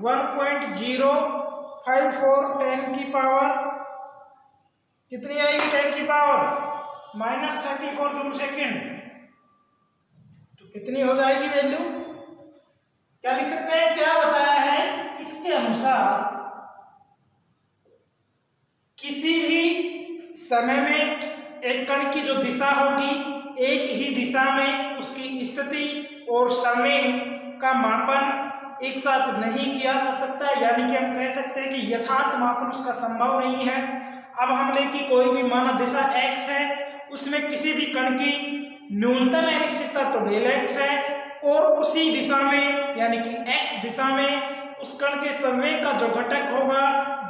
1.054 10 की पावर कितनी आएगी, 10 की पावर -34 जूल सेकेंड। तो कितनी हो जाएगी वैल्यू, क्या लिख सकते हैं, क्या बताया है कि इसके अनुसार किसी भी समय में एक कण की जो दिशा होगी, एक ही दिशा में उसकी स्थिति और समय का मापन एक साथ नहीं किया जा सकता, यानी कि हम कह सकते हैं कि यथार्थ मापन उसका संभव नहीं है। अब हम ले कि कोई भी माना दिशा x है, उसमें किसी भी कण की न्यूनतम अनिश्चितता तो डेल x है, और उसी दिशा में यानी कि x दिशा में उस कण के समय का जो घटक होगा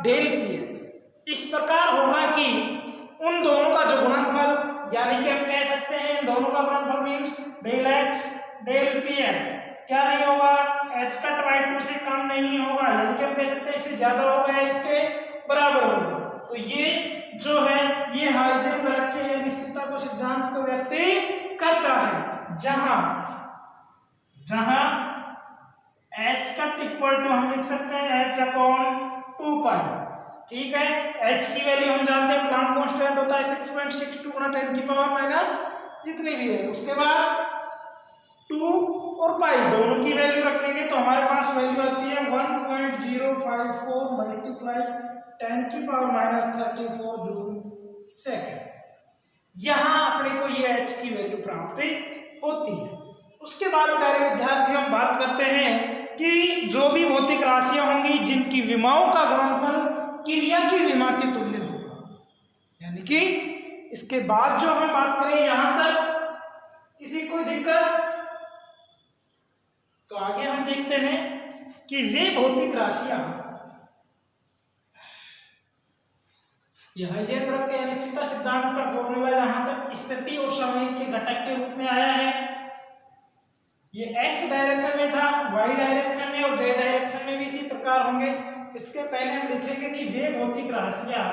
डेल px इस प्रकार होगा कि उन दोनों का जो गुणनफल, यानी कि हम कह सकते हैं इन दोनों का गुणनफल means del x del px क्या नहीं होगा, h/2 से कम नहीं होगा, यानी कि हम कह सकते हैं इससे ज्यादा होगा या इसके बराबर होगा। तो ये जो है ये हाइजेनबर्ग के अनिश्चितता को सिद्धांत को व्यक्त करता है, जहां h का इक्वल टू हम लिख सकते हैं h/2π। ठीक है, h की वैल्यू हम जानते हैं प्लांक कांस्टेंट होता है 6.62 × 10 की पावर माइनस जितनी भी है, उसके बाद 2 और पाई दोनों की वैल्यू रखेंगे तो हमारे पास वैल्यू आती है 1.054 मल्टीप्लाई 10 की पावर -34 जूल सेकेंड। यहां अपने को ये h की वैल्यू प्राप्त होती है। उसके बाद प्यारे विद्यार्थियों हम बात करते हैं कि जो भी भौतिक राशियां होंगी जिनकी विमाओं का गुणनफल क्रिया की विमा के तुल्य होगा, यानी कि इसके बाद जो हम बात करें यहां तक किसी को दिक्कत, तो आगे हम देखते हैं कि वे भौतिक राशियां, यह हाइजेनबर्ग के अनिश्चितता सिद्धांत का फॉर्मूला यहां तक स्थिति और समय के घटक के रूप में आया है। ये x डायरेक्शन में था, y डायरेक्शन में और z डायरेक्शन में भी इसी प्रकार होंगे। इसके पहले हम लिखेंगे कि वे भौतिक राशियां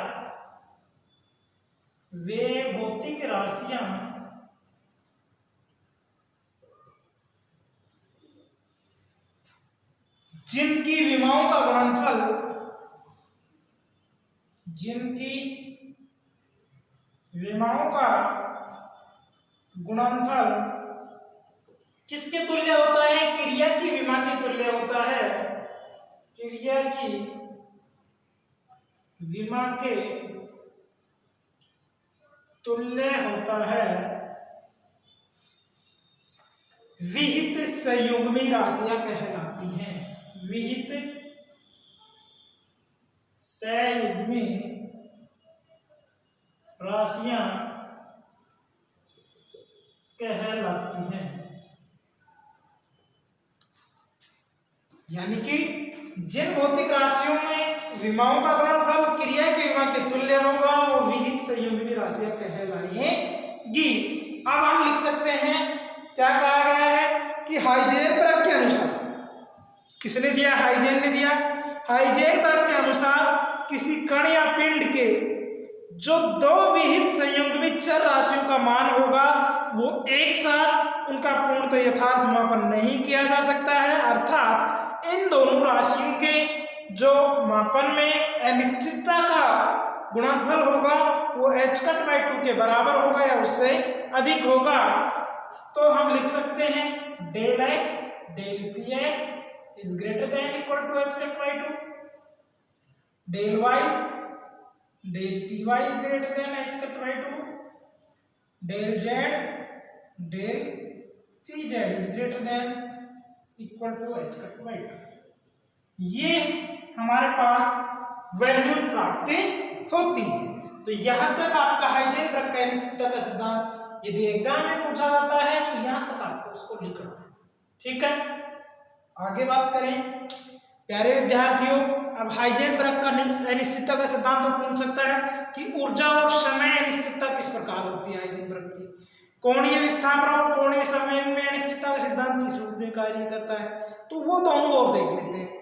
जिनकी विमाओं का गुणनफल किसके तुल्य होता है, क्रिया की विमा के तुल्य होता है, क्रिया की विमा के तुल्य होता है, विहित संयुग्मी राशियां कहलाती हैं, विहित संयुग्मी राशियां कहलाती हैं। यानी कि जिन भौतिक राशियों में विमाओं का गुणनफल क्रिया की विमा के तुल्य होगा वो विहित संयुग्मी राशियां कहलाएंगी। अब हम लिख सकते हैं क्या कहा गया है कि हाइजेनबर्ग के अनुसार, किसने दिया, हाइजेन ने दिया, हाइजेनबर्ग के अनुसार किसी कण या पिंड के जो दो विहित संयुग्मी चर राशियों का मान होगा वो एक साथ उनका पूर्णतः यथार्थ मापन नहीं किया जा सकता है, अर्थात इन दोनों राशियों के जो मापन में अनिश्चितता का गुणनफल होगा वो h/2 के बराबर होगा या उससे अधिक होगा। तो हम लिख सकते हैं del x del px is greater than equal to h/2, del y del py is greater than h/2, del z del pz is greater than equal to h/2। ये हमारे पास वैल्यूज प्राप्त होती है। तो यहां तक आपका हाइजेनबर्ग का अनिश्चितता का सिद्धांत यदि एग्जाम में पूछा जाता है तो यहां तक आपको उसको लिखना है। ठीक है, आगे बात करें प्यारे विद्यार्थियों। अब हाइजेनबर्ग का अनिश्चितता का सिद्धांत तो पूछ सकता है कि ऊर्जा और समय अनिश्चितता किस प्रकार होती है हाइजेनबर्ग की, कोणीय विस्थापन और कोणीय समय में अनिश्चितता का सिद्धांत किस रूप में कार्य करता है, तो वो दोनों और देख लेते हैं।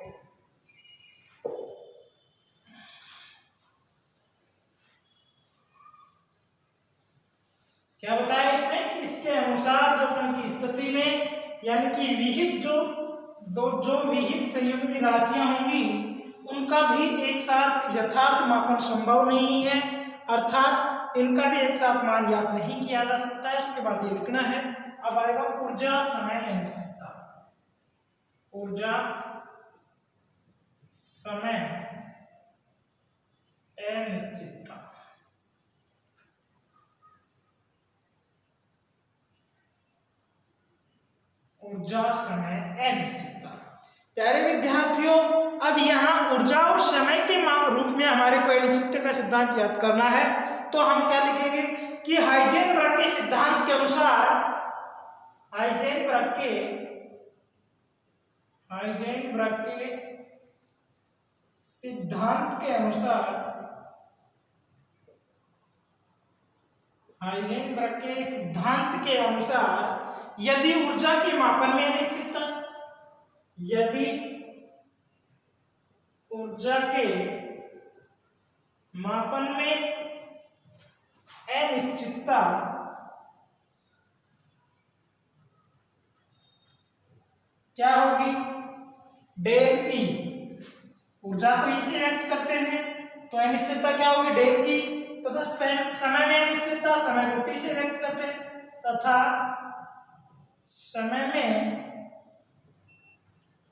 क्या बताया इसमें कि इसके अनुसार जो कण की स्थिति में यानी कि विहित जो दो जो विहित संयुग्मी राशियां होंगी उनका भी एक साथ यथार्थ मापन संभव नहीं है, अर्थात इनका भी एक साथ मान ज्ञात नहीं किया जा सकता है। उसके बाद ये लिखना है। अब आएगा ऊर्जा समय अनिश्चितता। ऊर्जा समय अनिश्चितता। ऊर्जा समय अनिश्चितता। प्यारे विद्यार्थियों, अब यहाँ ऊर्जा और समय के रूप में हमारे को अनिश्चितता का सिद्धांत याद करना है, तो हम क्या लिखेंगे कि हाइजेनबर्ग के सिद्धांत के अनुसार हाइजेनबर्ग के सिद्धांत के अनुसार यदि ऊर्जा के मापन में अनिश्चितता, यदि ऊर्जा के मापन में अनिश्चितता क्या होगी, डेल ई, ऊर्जा को ई से व्यक्त करते हैं तो अनिश्चितता क्या होगी, डेल ई, तथा समय में अनिश्चितता समय को टी से व्यक्त करते हैं तथा समय में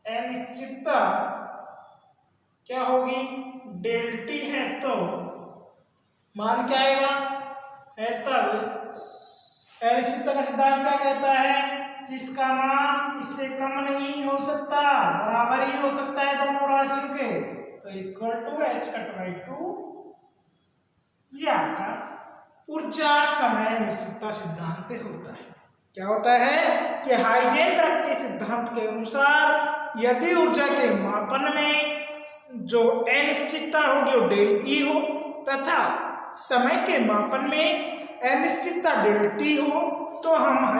अनिश्चितता क्या होगी, डेल टी है तो मान क्या आएगा है, तब अनिश्चितता का सिद्धांत क्या कहता है, जिसका मान इससे कम नहीं हो सकता, बराबर ही हो सकता है दोनों राशियों के, तो equal to h cut by 2 ये आपका ऊर्जा समय अनिश्चितता सिद्धांत होता है। क्या होता है कि हाइजेनबर्ग के सिद्धांत के अनुसार यदि ऊर्जा के मापन में जो अनिश्चितता होगी वो डेल ई हो तथा समय के मापन में अनिश्चितता डेल टी हो, तो हम